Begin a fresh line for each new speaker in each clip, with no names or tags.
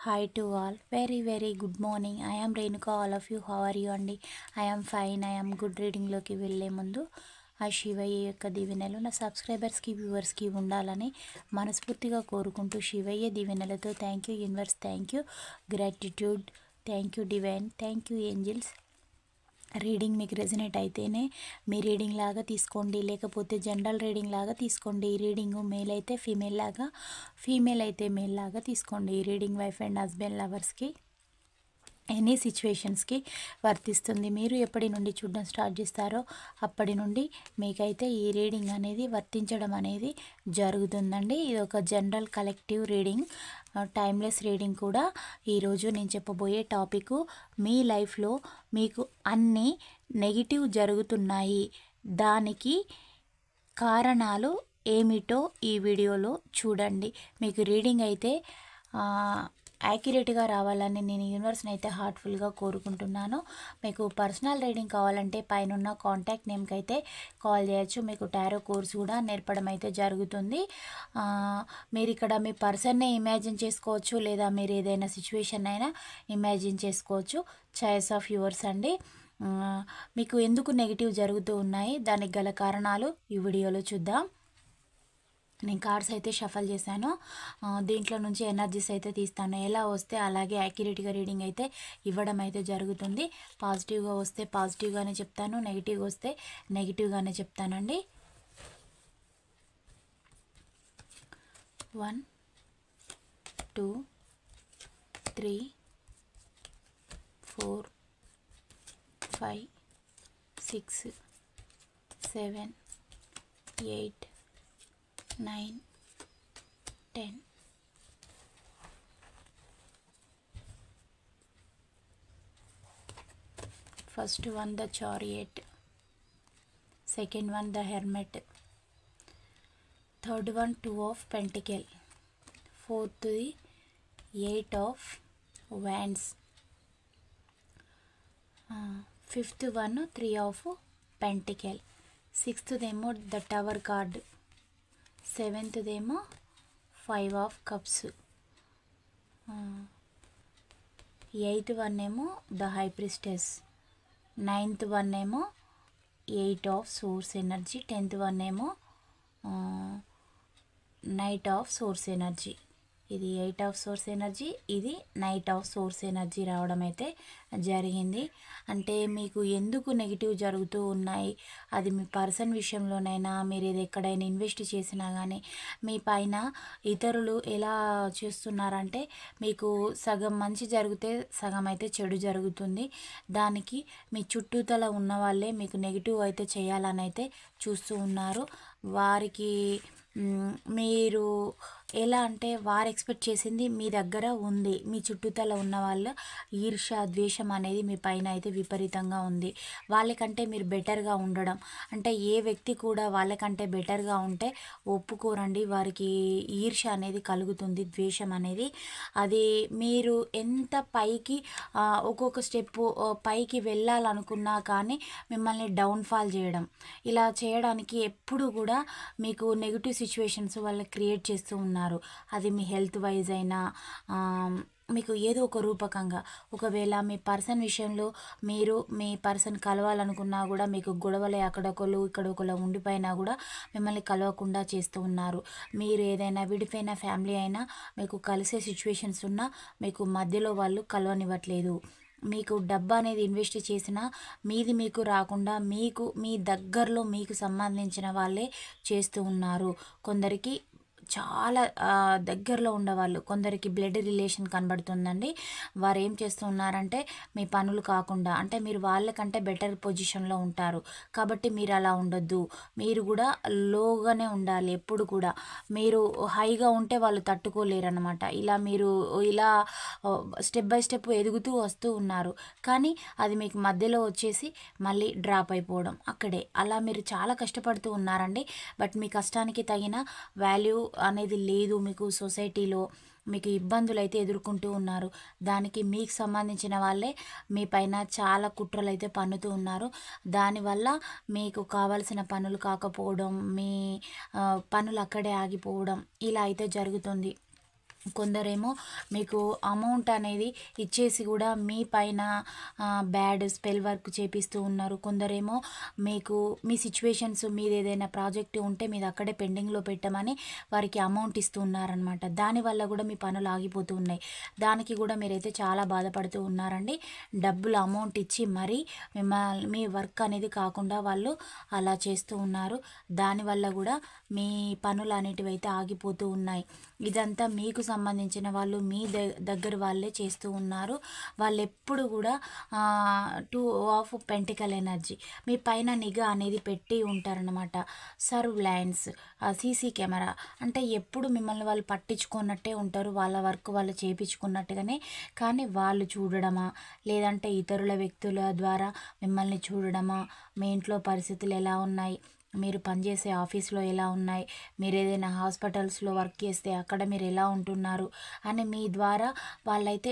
Hi to all. Very good morning. I am Renuka. All of you. How are you? అండి I am fine. I am good. రీడింగ్లోకి వెళ్ళే ముందు ఆ శివయ్య యొక్క దీవెనలు నా సబ్స్క్రైబర్స్కి వ్యూవర్స్కి ఉండాలని మనస్ఫూర్తిగా కోరుకుంటూ శివయ్య దీవెనలతో thank you universe, thank you gratitude, thank you divine, thank you angels. Reading మీకు రెజనేట్ అయితేనే మీ రీడింగ్ లాగా తీసుకోండి, లేకపోతే జనరల్ రీడింగ్ లాగా తీసుకోండి. ఈ రీడింగ్ మేల్ అయితే ఫీమేల్ లాగా, ఫీమేల్ అయితే మేల్ లాగా తీసుకోండి. ఈ రీడింగ్ వైఫ్ అండ్ హస్బెండ్ లవర్స్కి ఎనీ సిచ్యువేషన్స్కి వర్తిస్తుంది. మీరు ఎప్పటి నుండి చూడడం స్టార్ట్ చేస్తారో అప్పటి నుండి మీకైతే ఈ రీడింగ్ అనేది వర్తించడం అనేది జరుగుతుందండి. ఇది ఒక general collective reading, timeless reading కూడా. ఈరోజు నేను చెప్పబోయే టాపిక్, మీ లైఫ్లో మీకు అన్ని నెగిటివ్ జరుగుతున్నాయి, దానికి కారణాలు ఏమిటో ఈ వీడియోలో చూడండి. మీకు రీడింగ్ అయితే యాక్యురేట్గా రావాలని నేను యూనివర్స్ని అయితే హార్ట్ఫుల్గా కోరుకుంటున్నాను. మీకు పర్సనల్ రీడింగ్ కావాలంటే పైన కాంటాక్ట్ నేమ్కి అయితే కాల్ చేయొచ్చు. మీకు టారో కోర్స్ కూడా నేర్పడం అయితే జరుగుతుంది. మీరు ఇక్కడ మీ పర్సన్నే ఇమాజిన్ చేసుకోవచ్చు, లేదా మీరు ఏదైనా సిచ్యువేషన్ అయినా ఇమాజిన్ చేసుకోవచ్చు. చాయిస్ ఆఫ్ యువర్స్ అండి. మీకు ఎందుకు నెగిటివ్ జరుగుతూ ఉన్నాయి, దానికి గల కారణాలు ఈ వీడియోలో చూద్దాం. నేను కార్డ్స్ అయితే షఫల్ చేశాను. దీంట్లో నుంచి ఎనర్జీస్ అయితే తీస్తాను. ఎలా వస్తే అలాగే యాక్యురేట్గా రీడింగ్ అయితే ఇవ్వడం అయితే జరుగుతుంది. పాజిటివ్గా వస్తే పాజిటివ్గానే చెప్తాను, నెగిటివ్గా వస్తే నెగిటివ్గానే చెప్తానండి. 1 2 3 4 5 6 7 8 9 10. First one the Chariot, second one the Hermit, third one 2 of Pentacle, fourth the 8 of Wands, fifth one 3 of Pentacle, sixth demo the Tower card, seventh దేమో 5 ఆఫ్ కప్స్, ఎయిత్ వన్ ఏమో the high priestess, ninth one ఏమో 8 of swords energy, 10th one ఏమో knight of swords energy. ఇది 8 of swords energy, ఇది knight of swords energy రావడం అయితే జరిగింది. అంటే మీకు ఎందుకు నెగిటివ్ జరుగుతూ ఉన్నాయి, అది మీ పర్సన్ విషయంలోనైనా, మీరు ఇది ఎక్కడైనా ఇన్వెస్ట్ చేసినా కానీ మీ పైన ఇతరులు ఎలా చేస్తున్నారంటే, మీకు సగం మంచి జరిగితే సగం అయితే చెడు జరుగుతుంది. దానికి మీ చుట్టూతల ఉన్న వాళ్ళే మీకు నెగిటివ్ అయితే చేయాలని అయితే చూస్తూ ఉన్నారు. వారికి మీరు ఎలా అంటే వారు ఎక్స్పెక్ట్ చేసింది మీ దగ్గర ఉంది. మీ చుట్టూతల ఉన్న వాళ్ళ ఈర్ష్య, ద్వేషం అనేది మీ పైన అయితే విపరీతంగా ఉంది. వాళ్ళకంటే మీరు బెటర్గా ఉండడం, అంటే ఏ వ్యక్తి కూడా వాళ్ళకంటే బెటర్గా ఉంటే ఒప్పుకోరండి. వారికి ఈర్ష్య అనేది కలుగుతుంది, ద్వేషం అనేది. అది మీరు ఎంత పైకి ఒక్కొక్క స్టెప్ పైకి వెళ్ళాలనుకున్నా కానీ మిమ్మల్ని డౌన్ఫాల్ చేయడం, ఇలా చేయడానికి ఎప్పుడు కూడా మీకు నెగిటివ్ సిచ్యువేషన్స్ వాళ్ళు క్రియేట్ చేస్తూ ఉన్నారు. అది మీ హెల్త్ వైజ్ అయినా, మీకు ఏదో ఒక రూపకంగా, ఒకవేళ మీ పర్సన్ విషయంలో మీరు మీ పర్సన్ కలవాలనుకున్నా కూడా మీకు గొడవలే, అక్కడొకరు ఇక్కడొకరు ఉండిపోయినా కూడా మిమ్మల్ని కలవకుండా చేస్తూ ఉన్నారు. మీరు ఏదైనా విడిపోయిన ఫ్యామిలీ అయినా మీకు కలిసే సిచ్యువేషన్స్ ఉన్నా మీకు మధ్యలో వాళ్ళు కలవనివ్వట్లేదు. మీకు డబ్బు అనేది ఇన్వెస్ట్ చేసినా మీది మీకు రాకుండా మీకు మీ దగ్గరలో మీకు సంబంధించిన వాళ్ళే చేస్తూ ఉన్నారు. కొందరికి చాలా దగ్గరలో ఉండేవాళ్ళు, కొందరికి బ్లడ్ రిలేషన్ కనబడుతుందండి. వారు ఏం చేస్తూ ఉన్నారంటే మీ పనులు కాకుండా, అంటే మీరు వాళ్ళకంటే బెటర్ పొజిషన్లో ఉంటారు కాబట్టి మీరు అలా ఉండొద్దు. మీరు కూడా లోగానే ఉండాలి ఎప్పుడు కూడా. మీరు హైగా ఉంటే వాళ్ళు తట్టుకోలేరు అనమాట. ఇలా మీరు ఇలా స్టెప్ బై స్టెప్ ఎదుగుతూ వస్తూ ఉన్నారు, కానీ అది మీకు మధ్యలో వచ్చేసి మళ్ళీ డ్రాప్ అయిపోవడం అక్కడే. అలా మీరు చాలా కష్టపడుతూ ఉన్నారండి. బట్ మీ కష్టానికి తగిన వాల్యూ అనేది లేదు. మీకు సొసైటీలో మీకు ఇబ్బందులు అయితే ఎదుర్కొంటూ ఉన్నారు. దానికి మీకు సంబంధించిన వాళ్ళే మీ పైన చాలా కుట్రలు అయితే పన్నుతూ ఉన్నారు. దానివల్ల మీకు కావాల్సిన పనులు కాకపోవడం, మీ పనులు అక్కడే ఆగిపోవడం ఇలా అయితే జరుగుతుంది. కొందరేమో మీకు అమౌంట్ అనేది ఇచ్చేసి కూడా మీ పైన బ్యాడ్ స్పెల్ వర్క్ చేపిస్తూ ఉన్నారు. కొందరేమో మీకు మీ సిచ్యువేషన్స్ మీది ఏదైనా ప్రాజెక్ట్ ఉంటే మీది అక్కడే పెండింగ్లో పెట్టమని వారికి అమౌంట్ ఇస్తూ ఉన్నారనమాట. దానివల్ల కూడా మీ పనులు ఆగిపోతూ ఉన్నాయి. దానికి కూడా మీరైతే చాలా బాధపడుతూ ఉన్నారండి. డబ్బులు అమౌంట్ ఇచ్చి మరీ మిమ్మల్ని మీ వర్క్ అనేది కాకుండా వాళ్ళు అలా చేస్తూ ఉన్నారు. దానివల్ల కూడా మీ పనులు అనేటివి అయితే ఆగిపోతూ ఉన్నాయి. ఇదంతా మీకు సంబంధించిన వాళ్ళు మీ దగ్గర వాళ్ళే చేస్తూ ఉన్నారు. వాళ్ళు ఎప్పుడు కూడా 2 ఆఫ్ పెంటికల్ ఎనర్జీ మీ పైన నిఘా అనేది పెట్టి ఉంటారనమాట. సర్వ్ లైన్స్, సీసీ కెమెరా అంటే ఎప్పుడు మిమ్మల్ని వాళ్ళు పట్టించుకున్నట్టే ఉంటారు. వాళ్ళ వర్క్ వాళ్ళు చేయించుకున్నట్టుగానే, కానీ వాళ్ళు చూడడమా లేదంటే ఇతరుల వ్యక్తుల ద్వారా మిమ్మల్ని చూడడమా, మీ ఇంట్లో పరిస్థితులు ఎలా ఉన్నాయి, మీరు పనిచేసే ఆఫీస్లో ఎలా ఉన్నాయి, మీరు ఏదైనా హాస్పిటల్స్లో వర్క్ చేస్తే అక్కడ మీరు ఎలా ఉంటున్నారు అని మీ ద్వారా వాళ్ళైతే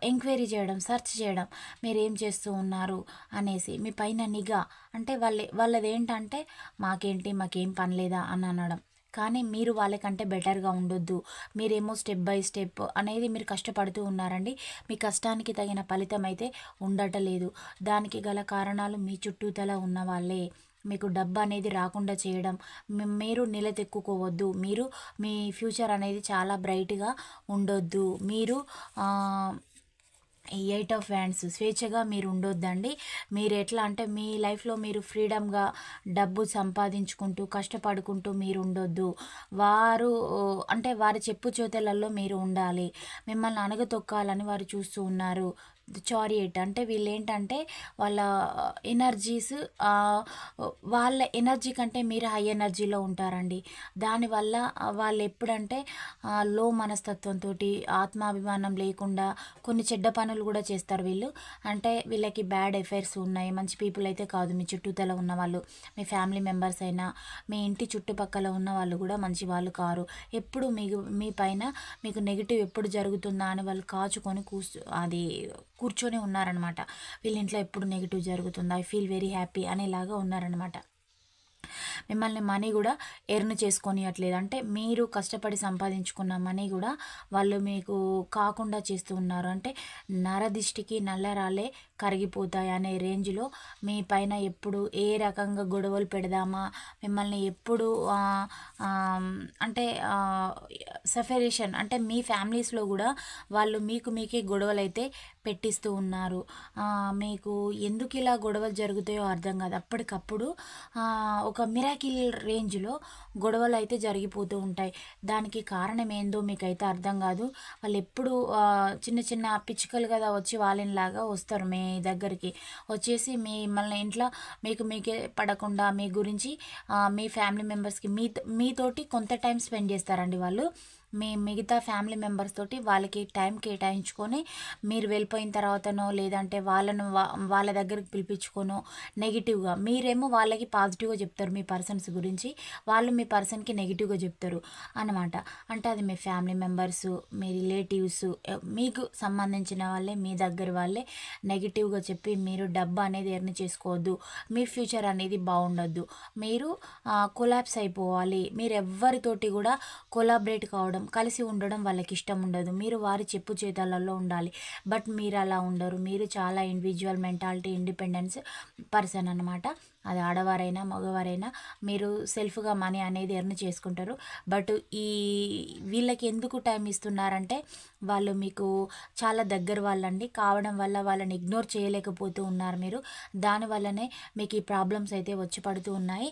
ఎంక్వైరీ చేయడం, సెర్చ్ చేయడం, మీరు ఏం చేస్తూ ఉన్నారు అనేసి మీ పైన నిఘా. అంటే వాళ్ళది ఏంటంటే మాకేం పని లేదా అని అనడం. కానీ మీరు వాళ్ళకంటే బెటర్గా ఉండొద్దు. మీరేమో స్టెప్ బై స్టెప్ అనేది మీరు కష్టపడుతూ ఉన్నారండి. మీ కష్టానికి తగిన ఫలితం అయితే ఉండటలేదు. దానికి గల కారణాలు మీ చుట్టూతల ఉన్న వాళ్ళే. మీకు డబ్బు అనేది రాకుండా చేయడం, మీరు నిలదొక్కుకోవద్దు. మీరు మీ ఫ్యూచర్ అనేది చాలా బ్రైట్గా ఉండొద్దు. మీరు ఈ 8 ఆఫ్ హ్యాండ్స్ స్వేచ్ఛగా మీరు ఉండొద్దండి. మీరు ఎట్లా అంటే మీ లైఫ్లో మీరు ఫ్రీడమ్గా డబ్బు సంపాదించుకుంటూ కష్టపడుకుంటూ మీరు ఉండొద్దు. వారు అంటే వారి చెప్పు చేతలలో మీరు ఉండాలి. మిమ్మల్ని అణగతొక్కాలని వారు చూస్తూ ఉన్నారు. చారియట్ అంటే వీళ్ళేంటంటే వాళ్ళ ఎనర్జీస్ వాళ్ళ ఎనర్జీ కంటే మీరు హై ఎనర్జీలో ఉంటారండి. దానివల్ల వాళ్ళు ఎప్పుడంటే లో మనస్తత్వంతో, ఆత్మాభిమానం లేకుండా కొన్ని చెడ్డ పనులు కూడా చేస్తారు వీళ్ళు. అంటే వీళ్ళకి బ్యాడ్ ఎఫైర్స్ ఉన్నాయి, మంచి పీపుల్ అయితే కాదు. మీ చుట్టూతల ఉన్న వాళ్ళు, మీ ఫ్యామిలీ మెంబర్స్ అయినా, మీ ఇంటి చుట్టుపక్కల ఉన్న వాళ్ళు కూడా మంచి వాళ్ళు కారు. ఎప్పుడు మీ పైన మీకు నెగిటివ్ ఎప్పుడు జరుగుతుందా అని వాళ్ళు కాచుకొని కూర్చొని ఉన్నారనమాట. వీళ్ళ ఇంట్లో ఎప్పుడు నెగిటివ్ జరుగుతుందా, ఐ ఫీల్ వెరీ హ్యాపీ అనేలాగా ఉన్నారనమాట. మిమ్మల్ని మనీ కూడా ఎర్న్ చేసుకోనియట్లేదు. అంటే మీరు కష్టపడి సంపాదించుకున్న మనీ కూడా వాళ్ళు మీకు కాకుండా చేస్తూ ఉన్నారు. అంటే నరదిష్టికి నల్లరాలే కరిగిపోతాయి అనే రేంజ్లో మీ పైన ఎప్పుడు ఏ రకంగా గొడవలు పెడదామా, మిమ్మల్ని ఎప్పుడు అంటే సెపరేషన్ అంటే మీ ఫ్యామిలీస్లో కూడా వాళ్ళు మీకే గొడవలు అయితే పెట్టిస్తూ ఉన్నారు. మీకు ఎందుకు ఇలా గొడవలు జరుగుతాయో అర్థం కాదు. అప్పటికప్పుడు ఒక మిరాకిల్ రేంజ్లో గొడవలు అయితే జరిగిపోతూ ఉంటాయి. దానికి కారణం ఏందో మీకైతే అర్థం కాదు. వాళ్ళు ఎప్పుడు చిన్న చిన్న పిచ్చుకలు కదా వచ్చి వాళ్ళలాగా వస్తారు మీ దగ్గరికి. వచ్చేసి మిమ్మల్ని ఇంట్లో మీకే పడకుండా మీ గురించి మీ ఫ్యామిలీ మెంబర్స్కి మీతోటి కొంత టైం స్పెండ్ చేస్తారండి వాళ్ళు. మీ మిగతా ఫ్యామిలీ మెంబర్స్ తోటి వాళ్ళకి టైం కేటాయించుకొని మీరు వెళ్ళిపోయిన తర్వాతనో లేదంటే వాళ్ళ దగ్గరికి పిలిపించుకోనో నెగిటివ్గా, మీరేమో వాళ్ళకి పాజిటివ్గా చెప్తారు మీ పర్సన్స్ గురించి, వాళ్ళు మీ పర్సన్కి నెగిటివ్గా చెప్తారు అన్నమాట. అంటే అది మీ ఫ్యామిలీ మెంబర్స్, మీ రిలేటివ్స్, మీకు సంబంధించిన వాళ్ళే, మీ దగ్గర వాళ్ళే నెగిటివ్గా చెప్పి మీరు డబ్బు అనేది ఎర్న్ చేసుకోవద్దు. మీ ఫ్యూచర్ అనేది బాగుండొద్దు. మీరు కొలాప్స్ అయిపోవాలి. మీరు ఎవ్వరితోటి కూడా కొలాబరేట్ కావడం, కలిసి ఉండడం వాళ్ళకి ఇష్టం ఉండదు. మీరు వారి చెప్పు చేతలలో ఉండాలి. బట్ మీరు అలా ఉండరు. మీరు చాలా ఇండివిజువల్ మెంటాలిటీ, ఇండిపెండెన్స్ పర్సన్ అనమాట. అది ఆడవారైనా మగవారైనా మీరు సెల్ఫ్గా మనీ అనేది ఎర్న్ చేసుకుంటారు. బట్ వీళ్ళకి ఎందుకు టైం ఇస్తున్నారంటే వాళ్ళు మీకు చాలా దగ్గర వాళ్ళండి కావడం వల్ల వాళ్ళని ఇగ్నోర్ చేయలేకపోతూ ఉన్నారు మీరు. దానివల్లనే మీకు ఈ ప్రాబ్లమ్స్ అయితే వచ్చి పడుతూ ఉన్నాయి.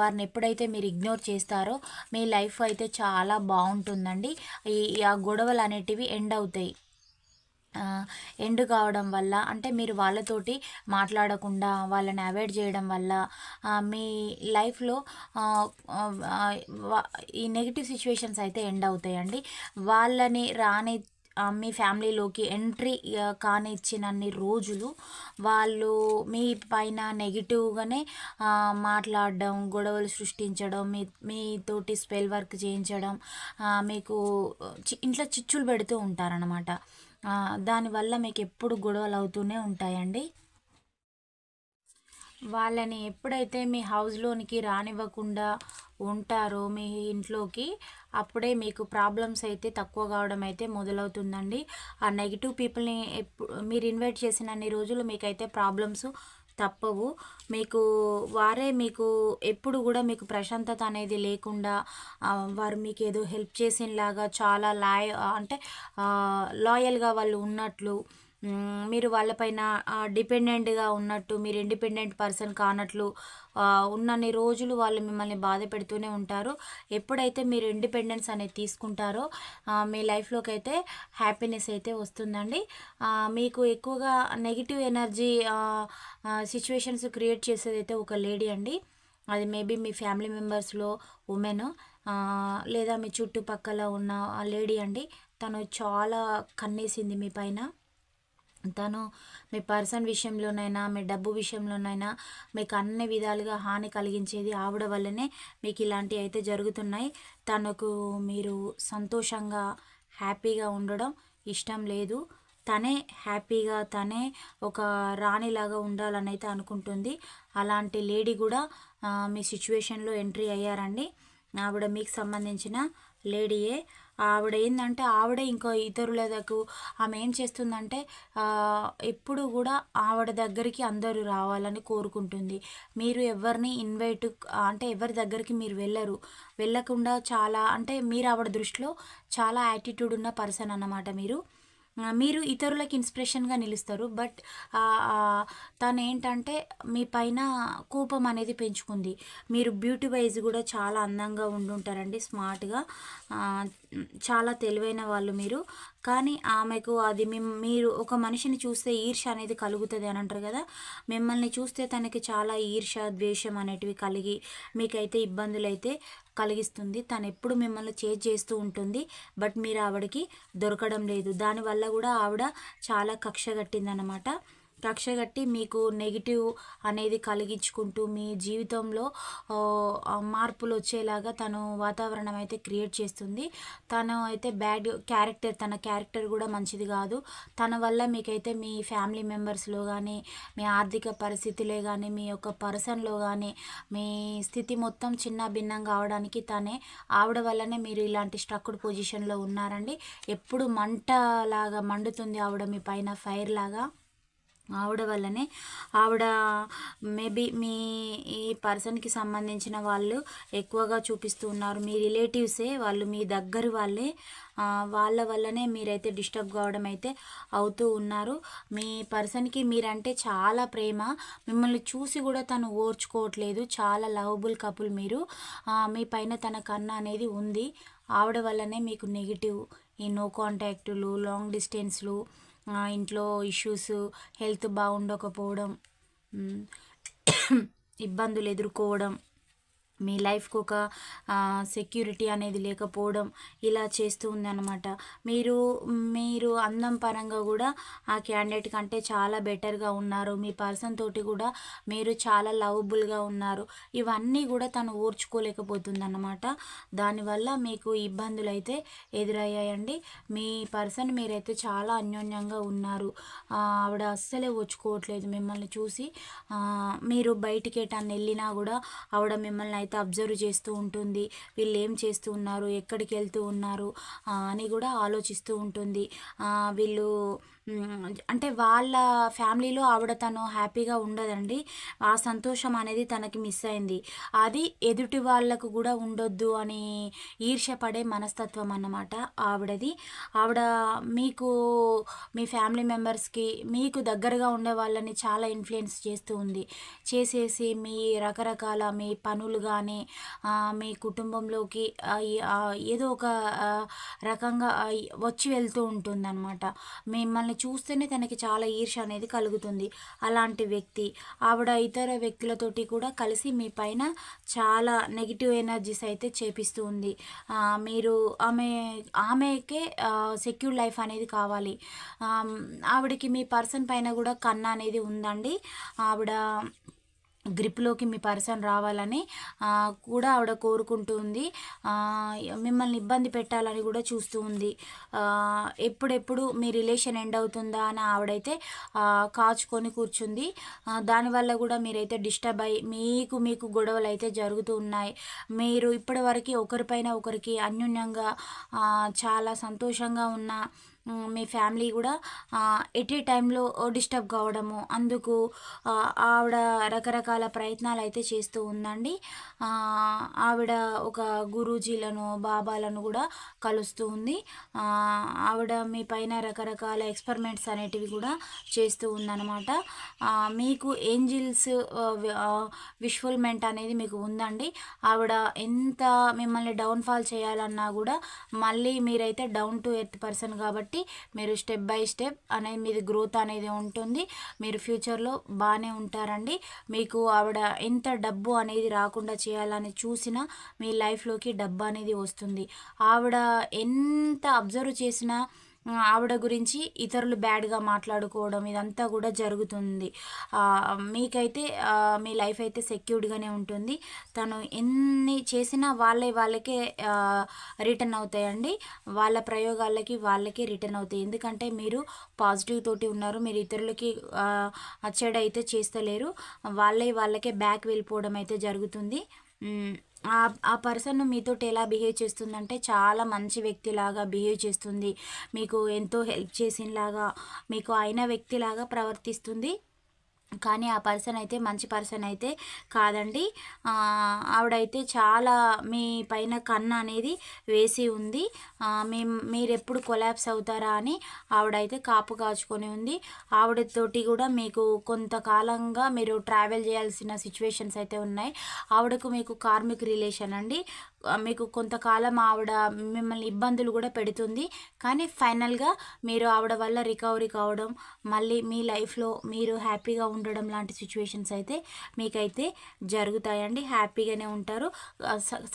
వారిని ఎప్పుడైతే మీరు ఇగ్నోర్ చేస్తారో మీ లైఫ్ అయితే చాలా బాగుంటుందండి. ఆ గొడవలు అనేటివి ఎండ్ అవుతాయి. ఎండ్ కావడం వల్ల అంటే మీరు వాళ్ళతోటి మాట్లాడకుండా వాళ్ళని అవాయిడ్ చేయడం వల్ల మీ లైఫ్లో ఈ నెగిటివ్ సిచ్యువేషన్స్ అయితే ఎండ్ అవుతాయండి. వాళ్ళని మీ ఫ్యామిలీలోకి ఎంట్రీ కానిచ్చినన్ని రోజులు వాళ్ళు మీ పైన నెగిటివ్గానే మాట్లాడడం, గొడవలు సృష్టించడం, మీతోటి స్పెల్ వర్క్ చేయించడం, మీకు ఇంట్లో చిచ్చులు పెడుతూ ఉంటారనమాట. దానివల్ల మీకు ఎప్పుడు గొడవలు అవుతూనే ఉంటాయండి. వాళ్ళని ఎప్పుడైతే మీ హౌస్‌లోనికి రానివ్వకుండా ఉంటారో మీ ఇంట్లోకి, అప్పుడే మీకు ప్రాబ్లమ్స్ అయితే తక్కువ కావడం అయితే మొదలవుతుందండి. ఆ నెగెటివ్ పీపుల్‌ని మీరు ఇన్వైట్ చేసినన్ని రోజులు మీకైతే ప్రాబ్లమ్స్ తప్పవు. మీకు వారే మీకు ఎప్పుడు గూడా మీకు ప్రశాంతత అనేది లేకుండా వారు మీకేదో హెల్ప్ చేసినలాగా చాలా అంటే లాయల్‌గా వాళ్ళు ఉన్నట్లు, మీరు వాళ్ళపైన డిపెండెంట్‌గా ఉన్నట్టు, మీరు ఇండిపెండెంట్ పర్సన్ కానట్లు ఉన్నన్ని రోజులు వాళ్ళు మిమ్మల్ని బాధ పెడుతూనే ఉంటారు. ఎప్పుడైతే మీరు ఇండిపెండెన్స్ అనేది తీసుకుంటారో మీ లైఫ్‌లోకైతే హ్యాపీనెస్ అయితే వస్తుందండి. మీకు ఎక్కువగా నెగెటివ్ ఎనర్జీ సిట్యుయేషన్స్ క్రియేట్ చేసేదైతే ఒక లేడీ అండి. అది మేబీ మీ ఫ్యామిలీ మెంబర్స్‌లో వుమెన్, లేదా మీ చుట్టుపక్కల ఉన్న ఆ లేడీ అండి. తను చాలా కన్నేసింది మీ పైన. తను మీ పర్సన్ విషయంలోనైనా, మీ డబ్బు విషయంలోనైనా మీకు అన్ని విధాలుగా హాని కలిగించేది ఆవిడ వల్లనే మీకు ఇలాంటివి అయితే జరుగుతున్నాయి. తనకు మీరు సంతోషంగా, హ్యాపీగా ఉండడం ఇష్టం లేదు. తనే హ్యాపీగా, తనే ఒక రాణిలాగా ఉండాలని అయితే అనుకుంటుంది. అలాంటి లేడీ కూడా మీ సిచ్యువేషన్లో ఎంట్రీ అయ్యారండి. ఆవిడ మీకు సంబంధించిన లేడీయే. ఆవిడ ఏందంటే ఆవిడే ఇంకో ఇతరులకు ఆమె ఏం చేస్తుందంటే ఎప్పుడు కూడా ఆవిడ దగ్గరికి అందరూ రావాలని కోరుకుంటుంది. మీరు ఎవరిని అంటే ఎవరి దగ్గరికి మీరు వెళ్ళరు. వెళ్ళకుండా చాలా అంటే మీరు ఆవిడ దృష్టిలో చాలా యాటిట్యూడ్ ఉన్న పర్సన్ అన్నమాట మీరు. మీరు ఇతరులకు ఇన్స్పిరేషన్గా నిలుస్తారు. బట్ తనేంటంటే మీ పైన కోపం అనేది పెంచుకుంది. మీరు బ్యూటీ వైజ్ కూడా చాలా అందంగా ఉండుంటారండి, స్మార్ట్గా, చాలా తెలివైన వాళ్ళు మీరు. కానీ ఆమెకు అది మీరు ఒక మనిషిని చూస్తే ఈర్ష్య అనేది కలుగుతుంది అని అంటారు కదా, మిమ్మల్ని చూస్తే తనకి చాలా ఈర్ష్య, ద్వేషం అనేటివి కలిగి మీకైతే ఇబ్బందులు అయితే కలిగిస్తుంది. తను ఎప్పుడు మిమ్మల్ని చేస్తూ ఉంటుంది. బట్ మీరు ఆవిడకి దొరకడం లేదు. దానివల్ల కూడా ఆవిడ చాలా కక్ష కట్టిందనమాట. కక్షగట్టి మీకు నెగిటివ్ అనేది కలిగించుకుంటూ మీ జీవితంలో మార్పులు వచ్చేలాగా తను వాతావరణం అయితే క్రియేట్ చేస్తుంది. తను అయితే బ్యాడ్ క్యారెక్టర్, తన క్యారెక్టర్ కూడా మంచిది కాదు. తన వల్ల మీకైతే మీ ఫ్యామిలీ మెంబర్స్లో కానీ, మీ ఆర్థిక పరిస్థితులే కానీ, మీ యొక్క పర్సన్లో కానీ మీ స్థితి మొత్తం చిన్న భిన్నం కావడానికి ఆవిడ వల్లనే మీరు ఇలాంటి స్ట్రక్డ్ పొజిషన్లో ఉన్నారండి. ఎప్పుడు మంటలాగా మండుతుంది ఆవిడ మీ పైన, ఫైర్ లాగా. ఆవిడ వల్లనే ఆవిడ మేబీ మీ ఈ పర్సన్కి సంబంధించిన వాళ్ళు ఎక్కువగా చూపిస్తూ ఉన్నారు. మీ రిలేటివ్సే వాళ్ళు, మీ దగ్గర వాళ్ళే. వాళ్ళ వల్లనే మీరైతే డిస్టర్బ్ కావడం అయితే అవుతూ ఉన్నారు. మీ పర్సన్కి మీరంటే చాలా ప్రేమ. మిమ్మల్ని చూసి కూడా తను ఓర్చుకోవట్లేదు. చాలా లవబుల్ కపుల్ మీరు. మీ పైన తన కన్ను అనేది ఉంది. ఆవిడ వల్లనే మీకు నెగిటివ్, ఈ నో కాంటాక్టులు, లాంగ్ డిస్టెన్స్లు, ఇంట్లో ఇష్యూస్, హెల్త్ బాగుండకపోవడం, ఇబ్బందులు ఎదుర్కోవడం, మీ లైఫ్కి ఒక సెక్యూరిటీ అనేది లేకపోవడం, ఇలా చేస్తూ ఉందన్నమాట. మీరు అందం పరంగా కూడా ఆ క్యాండిడేట్ కంటే చాలా బెటర్గా ఉన్నారు. మీ పర్సన్ తోటి కూడా మీరు చాలా లవబుల్గా ఉన్నారు. ఇవన్నీ కూడా తను ఓర్చుకోలేకపోతుందన్నమాట. దానివల్ల మీకు ఇబ్బందులు అయితే ఎదురయ్యాయండి. మీ పర్సన్ మీరైతే చాలా అన్యోన్యంగా ఉన్నారు. ఆవిడ అస్సలే ఓర్చుకోవట్లేదు మిమ్మల్ని చూసి. మీరు బయటికి ఎటన్నా వెళ్ళినా కూడా ఆవిడ మిమ్మల్ని అయితే అబ్జర్వ్ చేస్తూ ఉంటుంది. వీళ్ళు ఏం చేస్తూ ఉన్నారు, ఎక్కడికి వెళ్తూ ఉన్నారు అని కూడా ఆలోచిస్తూ ఉంటుంది. వీళ్ళు అంటే వాళ్ళ ఫ్యామిలీలో ఆవిడ తను హ్యాపీగా ఉండదండి. ఆ సంతోషం అనేది తనకి మిస్ అయింది. అది ఎదుటి వాళ్ళకు కూడా ఉండొద్దు అని ఈర్ష్యపడే మనస్తత్వం అన్నమాట ఆవిడది. ఆవిడ మీకు, మీ ఫ్యామిలీ మెంబర్స్కి, మీకు దగ్గరగా ఉండే వాళ్ళని చాలా ఇన్ఫ్లుయెన్స్ చేస్తూ ఉంది. చేసేసి మీ రకరకాల మీ పనులు కానీ, మీ కుటుంబంలోకి ఏదో ఒక రకంగా వచ్చి వెళ్తూ ఉంటుందన్నమాట. మిమ్మల్ని చూస్తేనే తనకి చాలా ఈర్ష్య అనేది కలుగుతుంది. అలాంటి వ్యక్తి ఆవిడ ఇతర వ్యక్తులతోటి కూడా కలిసి మీ పైన చాలా నెగిటివ్ ఎనర్జీస్ అయితే చేపిస్తూ ఉంది. మీరు ఆమెకే సెక్యూర్ లైఫ్ అనేది కావాలి. ఆవిడకి మీ పర్సన్ పైన కూడా కన్ను అనేది ఉందండి. ఆవిడ గ్రిప్లోకి మీ పర్సన్ రావాలని కూడా ఆవిడ కోరుకుంటుంది. మిమ్మల్ని ఇబ్బంది పెట్టాలని కూడా చూస్తూ ఉంది. ఎప్పుడెప్పుడు మీ రిలేషన్ ఎండ్ అవుతుందా అని ఆవిడైతే కాచుకొని కూర్చుంది. దానివల్ల కూడా మీరైతే డిస్టర్బ్ అయ్యి మీకు గొడవలు అయితే జరుగుతూ ఉన్నాయి. మీరు ఇప్పటివరకు ఒకరిపైన ఒకరికి అన్యోన్యంగా చాలా సంతోషంగా ఉన్న మీ ఫ్యామిలీ కూడా ఎట్ ఏ టైంలో డిస్టర్బ్ కావడము, అందుకు ఆవిడ రకరకాల ప్రయత్నాలు అయితే చేస్తూ ఉందండి. ఆవిడ ఒక గురూజీలను బాబాలను కూడా కలుస్తూ ఉంది. ఆవిడ మీ పైన రకరకాల ఎక్స్పెరిమెంట్స్ అనేటివి కూడా చేస్తూ ఉందన్నమాట. మీకు ఏంజిల్స్ విష్ఫుల్మెంట్ అనేది మీకు ఉందండి. ఆవిడ ఎంత మిమ్మల్ని డౌన్ఫాల్ చేయాలన్నా కూడా మళ్ళీ మీరైతే డౌన్ టు ఎర్త్ పర్సన్ కాబట్టి మీరు స్టెప్ బై స్టెప్ అనేది మీది గ్రోత్ అనేది ఉంటుంది. మీరు ఫ్యూచర్లో బాగానే ఉంటారండి. మీకు ఆవిడ ఎంత డబ్బు అనేది రాకుండా చేయాలని చూసినా మీ లైఫ్లోకి డబ్బు అనేది వస్తుంది. ఆవిడ ఎంత అబ్జర్వ్ చేసినా ఆవిడ గురించి ఇతరులు బ్యాడ్గా మాట్లాడుకోవడం ఇదంతా కూడా జరుగుతుంది. మీకైతే మీ లైఫ్ అయితే సెక్యూర్డ్గానే ఉంటుంది. తను ఎన్ని చేసినా వాళ్ళకే రిటర్న్ అవుతాయండి. వాళ్ళ ప్రయోగాలకి వాళ్ళకే రిటర్న్ అవుతాయి. ఎందుకంటే మీరు పాజిటివ్ తోటి ఉన్నారు. మీరు ఇతరులకి చెడు అయితే చేస్తలేరు. వాళ్ళకే బ్యాక్ వెళ్ళిపోవడం అయితే జరుగుతుంది. ఆ పర్సన్ మీతోటి ఎలా బిహేవ్ చేస్తుందంటే చాలా మంచి వ్యక్తిలాగా బిహేవ్ చేస్తుంది. మీకు ఎంతో హెల్ప్ చేసినలాగా, మీకు అయిన వ్యక్తిలాగా ప్రవర్తిస్తుంది. కానీ ఆ పర్సన్ అయితే మంచి పర్సన్ అయితే కాదండి. ఆవిడైతే చాలా మీ పైన కన్ను అనేది వేసి ఉంది. మీరెప్పుడు కొలాప్స్ అవుతారా అని ఆవిడైతే కాపు కాచుకొని ఉంది. ఆవిడతోటి కూడా మీకు కొంతకాలంగా మీరు ట్రావెల్ చేయాల్సిన సిచ్యువేషన్స్ అయితే ఉన్నాయి. ఆవిడకు మీకు కార్మిక్ రిలేషన్ అండి. మీకు కొంతకాలం ఆవిడ మిమ్మల్ని ఇబ్బందులు కూడా పెడుతుంది. కానీ ఫైనల్గా మీరు ఆవిడ వల్ల రికవరీ కావడం, మళ్ళీ మీ లైఫ్లో మీరు హ్యాపీగా ఉండడం లాంటి సిచ్యువేషన్స్ అయితే మీకైతే జరుగుతాయండి. హ్యాపీగానే ఉంటారు.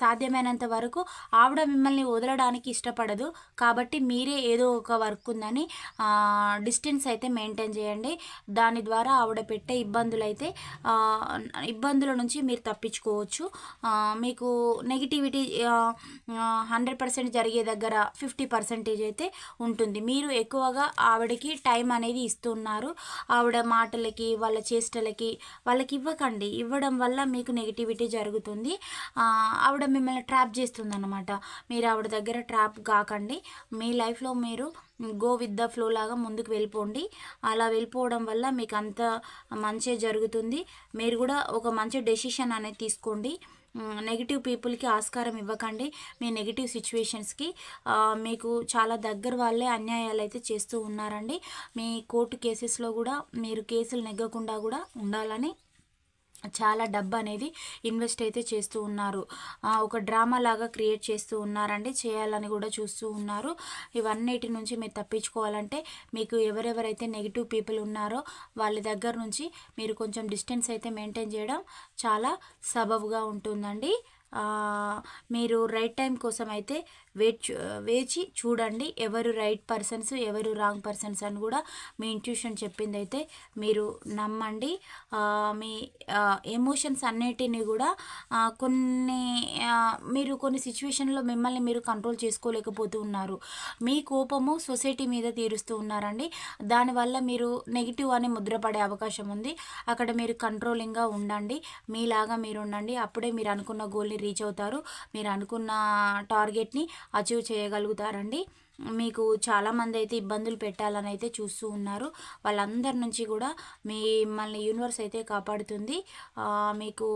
సాధ్యమైనంత వరకు ఆవిడ మిమ్మల్ని వదలడానికి ఇష్టపడదు కాబట్టి మీరే ఏదో ఒక వర్క్ ఉందని డిస్టెన్స్ అయితే మెయింటైన్ చేయండి. దాని ద్వారా ఆవిడ పెట్టే ఇబ్బందుల నుంచి మీరు తప్పించుకోవచ్చు. మీకు నెగిటివిటీ 100% జరిగే దగ్గర 50% అయితే ఉంటుంది. మీరు ఎక్కువగా ఆవిడకి టైం అనేది ఇస్తున్నారు. ఆవిడ మాటలకి వాళ్ళ చేష్టలకి వాళ్ళకి ఇవ్వకండి. ఇవ్వడం వల్ల మీకు నెగిటివిటీ జరుగుతుంది. ఆవిడ మిమ్మల్ని ట్రాప్ చేస్తుంది అన్నమాట. మీరు ఆవిడ దగ్గర ట్రాప్ కాకండి. మీ లైఫ్లో మీరు గో విత్ ద ఫ్లో లాగా ముందుకు వెళ్ళిపోండి. అలా వెళ్ళిపోవడం వల్ల మీకు అంత మంచి జరుగుతుంది. మీరు కూడా ఒక మంచి డెసిషన్ అనేది తీసుకోండి. నెగిటివ్ పీపుల్కి ఆస్కారం ఇవ్వకండి. మీ నెగిటివ్ సిచ్యువేషన్స్కి మీకు చాలా దగ్గర వాళ్ళే అన్యాయాలు అయితే చేస్తూ ఉన్నారండి. మీ కోర్టు కేసెస్లో కూడా మీరు కేసులు నెగ్గకుండా కూడా ఉండాలని చాలా డబ్బు అనేది ఇన్వెస్ట్ అయితే చేస్తూ ఉన్నారు. ఒక డ్రామా లాగా క్రియేట్ చేస్తూ ఉన్నారండి. చేయాలని కూడా చూస్తూ ఉన్నారు. ఇవన్నిటి నుంచి మీరు తప్పించుకోవాలంటే మీకు ఎవరెవరైతే నెగిటివ్ పీపుల్ ఉన్నారో వాళ్ళ దగ్గర నుంచి మీరు కొంచెం డిస్టెన్స్ అయితే మెయింటైన్ చేయడం చాలా సబబుగా ఉంటుందండి. మీరు రైట్ టైం కోసం అయితే వేచి చూడండి. ఎవరు రైట్ పర్సన్స్ ఎవరు రాంగ్ పర్సన్స్ అని కూడా మీ ఇంట్యూషన్ చెప్పింది అయితే మీరు నమ్మండి. మీ ఎమోషన్స్ అన్నిటినీ కూడా మీరు కొన్ని సిచ్యువేషన్లో మిమ్మల్ని మీరు కంట్రోల్ చేసుకోలేకపోతూ ఉన్నారు. మీ కోపము సొసైటీ మీద తీరుస్తూ ఉన్నారండి. దానివల్ల మీరు నెగిటివ్ అని ముద్రపడే అవకాశం ఉంది. అక్కడ మీరు కంట్రోలింగ్గా ఉండండి. మీలాగా మీరు ఉండండి. అప్పుడే మీరు అనుకున్న గోల్ని రీచ్ అవుతారు. మీరు అనుకున్న టార్గెట్ని అచీవ్ చేయగలుగుతారండి. మీకు చాలామంది అయితే ఇబ్బందులు పెట్టాలని అయితే చూస్తూ ఉన్నారు. వాళ్ళందరి నుంచి కూడా మిమ్మల్ని యూనివర్స్ అయితే కాపాడుతుంది. మీకు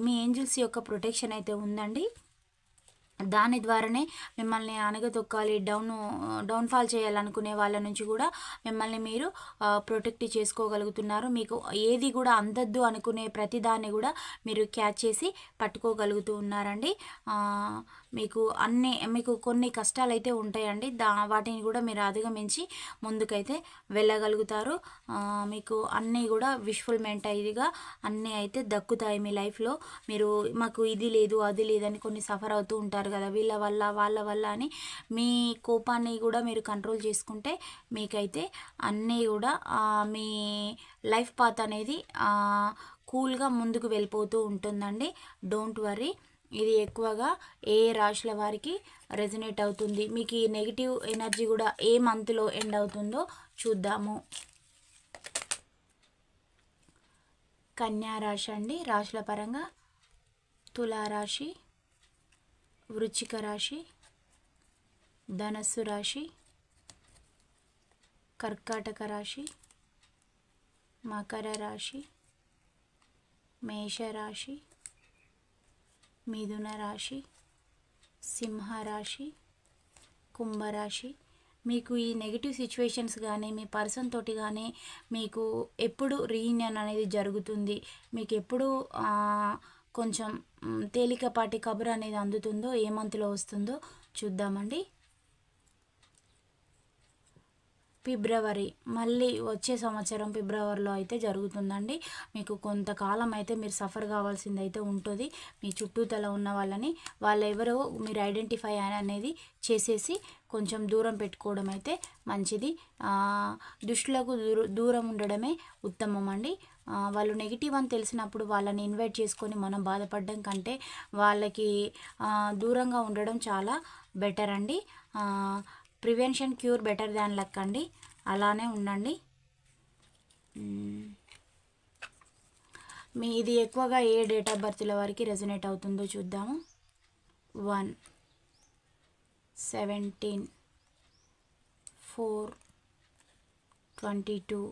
మీ ఏంజిల్స్ యొక్క ప్రొటెక్షన్ అయితే ఉందండి. దాని ద్వారానే మిమ్మల్ని అణగదొక్కాలి డౌన్ఫాల్ చేయాలనుకునే వాళ్ళ నుంచి కూడా మిమ్మల్ని మీరు ప్రొటెక్ట్ చేసుకోగలుగుతున్నారు. మీకు ఏది కూడా అందద్దు అనుకునే ప్రతిదాన్ని కూడా మీరు క్యాచ్ చేసి పట్టుకోగలుగుతూ ఉన్నారండి. మీకు కొన్ని కష్టాలైతే ఉంటాయండి. వాటిని కూడా మీరు అధిగమించి ముందుకైతే వెళ్ళగలుగుతారు. మీకు అన్నీ కూడా విష్ఫుల్మెంట్ అయ్యేదిగా అన్నీ అయితే దక్కుతాయి మీ లైఫ్లో. మీరు మాకు ఇది లేదు అది లేదని కొన్ని సఫర్ అవుతూ ఉంటారు కదా, వీళ్ళ వల్ల వాళ్ళ వల్ల అని. మీ కోపాన్ని కూడా మీరు కంట్రోల్ చేసుకుంటే మీకైతే అన్నీ కూడా మీ లైఫ్ పాత్ అనేది కూల్గా ముందుకు వెళ్ళిపోతూ ఉంటుందండి. Don't worry. ఇది ఎక్కువగా ఏ రాశుల వారికి రెజనేట్ అవుతుంది, మీకు ఈ నెగిటివ్ ఎనర్జీ కూడా ఏ మంత్లో ఎండ్ అవుతుందో చూద్దాము. కన్యా రాశి అండి. రాశుల పరంగా తులారాశి, వృశ్చిక రాశి, ధనస్సు రాశి, కర్కాటక రాశి, మకర రాశి, మేషరాశి, మిథున రాశి, సింహరాశి, కుంభరాశి. మీకు ఈ నెగిటివ్ సిచ్యువేషన్స్ కానీ మీ పర్సన్ తోటి కానీ మీకు ఎప్పుడు రీయూనియన్ అనేది జరుగుతుంది, మీకు ఎప్పుడు కొంచెం తేలికపాటి కబురు అనేది అందుతుందో, ఏ మంత్లో వస్తుందో చూద్దామండి. ఫిబ్రవరి, మళ్ళీ వచ్చే సంవత్సరం ఫిబ్రవరిలో అయితే జరుగుతుందండి. మీకు కొంతకాలం అయితే మీరు సఫర్ కావాల్సింది అయితే ఉంటుంది. మీ చుట్టూతల ఉన్న వాళ్ళెవరో మీరు ఐడెంటిఫై అనేది చేసేసి కొంచెం దూరం పెట్టుకోవడం అయితే మంచిది. దుష్టులకు దూరం ఉండడమే ఉత్తమం అండి. వాళ్ళు నెగిటివ్ అని తెలిసినప్పుడు వాళ్ళని ఇన్వైట్ చేసుకొని మనం బాధపడడం కంటే వాళ్ళకి దూరంగా ఉండడం చాలా బెటర్ అండి. Prevention cure better than luck అండి. అలానే ఉండండి. ఇది ఎక్కువగా ఏ డేట్ ఆఫ్ బర్త్ల వారికి రెజనేట్ అవుతుందో చూద్దాము. 1/17/4/22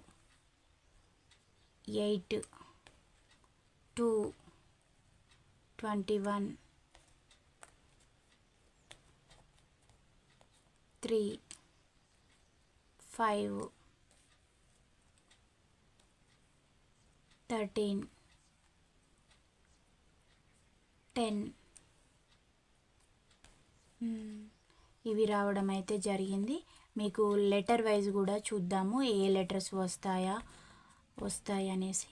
8/2/21 3/5/13 10 ఇవి రావడం అయితే జరిగింది. మీకు లెటర్ వైజ్ కూడా చూద్దాము, ఏ లెటర్స్ వస్తాయి అనేసి.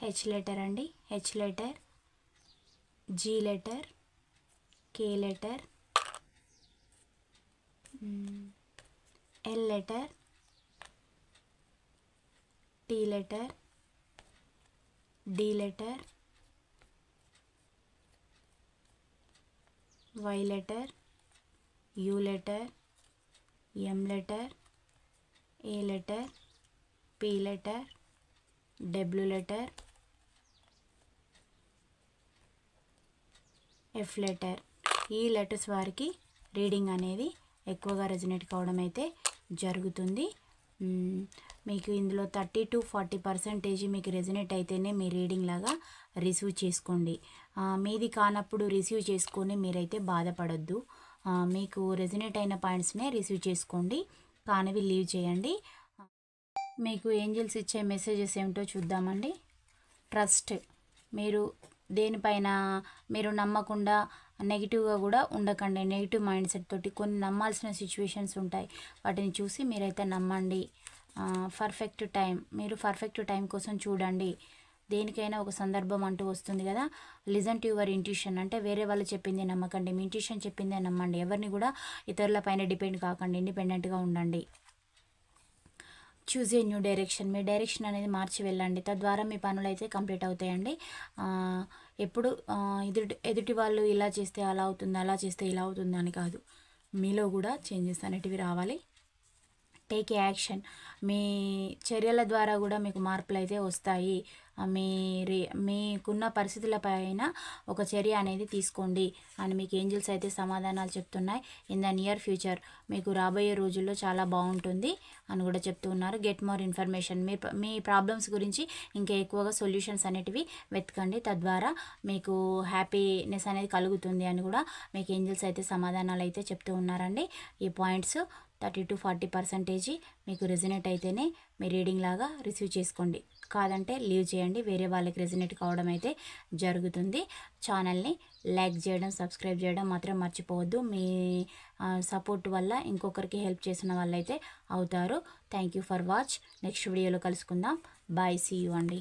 హెచ్ లెటర్ అండి. H letter, G letter, K letter, L letter, T letter, D letter, Y letter, U letter, M letter, A letter, P letter, W letter, F letter. ఈ letters వారికి reading అనేది ఎక్కువగా resonate కావడం అయితే జరుగుతుంది. మీకు ఇందులో 30-40% మీకు రెజనేట్ అయితేనే మీ రీడింగ్ లాగా రిసీవ్ చేసుకోండి. మీది కానప్పుడు రిసీవ్ చేసుకొని మీరైతే బాధపడొద్దు. మీకు రెజనేట్ అయిన పాయింట్స్నే రిసీవ్ చేసుకోండి, కానివి లీవ్ చేయండి. మీకు ఏంజల్స్ ఇచ్చే మెసేజెస్ ఏమిటో చూద్దామండి. ట్రస్ట్. మీరు దేనిపైన మీరు నమ్మకుండా నెగిటివ్గా కూడా ఉండకండి. నెగిటివ్ మైండ్ సెట్ తోటి కొన్ని నమ్మాల్సిన సిచ్యువేషన్స్ ఉంటాయి, వాటిని చూసి మీరైతే నమ్మండి. Perfect time. మీరు పర్ఫెక్ట్ టైం కోసం చూడండి. దేనికైనా ఒక సందర్భం అంటూ వస్తుంది కదా. Listen to your intuition. అంటే వేరే వాళ్ళు చెప్పింది నమ్మకండి, మీ ఇంట్యూషన్ చెప్పిందే నమ్మండి. ఎవరిని కూడా ఇతరుల పైన డిపెండ్ కాకండి, ఇండిపెండెంట్గా ఉండండి. Choose a new direction. Me direction అనేది మార్చి వెళ్ళండి, తద్వారా మీ పనులు అయితే కంప్లీట్ అవుతాయండి. ఎప్పుడు ఎదుటి వాళ్ళు ఇలా చేస్తే అలా అవుతుంది, అలా చేస్తే ఇలా అవుతుంది అని కాదు, మీలో కూడా చేంజెస్ అనేటివి రావాలి. Take action. మీ చర్యల ద్వారా కూడా మీకు మార్పులు అయితే వస్తాయి. మీకున్న పరిస్థితులపైన ఒక చర్య అనేది తీసుకోండి అని మీకు ఏంజిల్స్ అయితే సమాధానాలు చెప్తున్నాయి. ఇన్ ద నియర్ ఫ్యూచర్ మీకు రాబోయే రోజుల్లో చాలా బాగుంటుంది అని కూడా చెప్తూ ఉన్నారు. Get more information. మీ ప్రాబ్లమ్స్ గురించి ఇంకా ఎక్కువగా సొల్యూషన్స్ అనేటివి వెతకండి, తద్వారా మీకు హ్యాపీనెస్ అనేది కలుగుతుంది అని కూడా మీకు ఏంజిల్స్ అయితే సమాధానాలు అయితే చెప్తూ ఉన్నారండి. ఈ పాయింట్స్ 30-40% మీకు రెజినేట్ అయితేనే మీ రీడింగ్ లాగా రిసీవ్ చేసుకోండి, కాదంటే లీవ్ చేయండి. వేరే వాళ్ళకి రెజినేట్ కావడం అయితే జరుగుతుంది. ఛానల్ని లైక్ చేయడం, సబ్స్క్రైబ్ చేయడం మాత్రం మర్చిపోవద్దు. మీ సపోర్ట్ వల్ల ఇంకొకరికి హెల్ప్ చేసిన వాళ్ళైతే అవుతారు. Thank you for watch. Next వీడియోలో కలుసుకుందాం. బాయ్, సీ యూ అండి.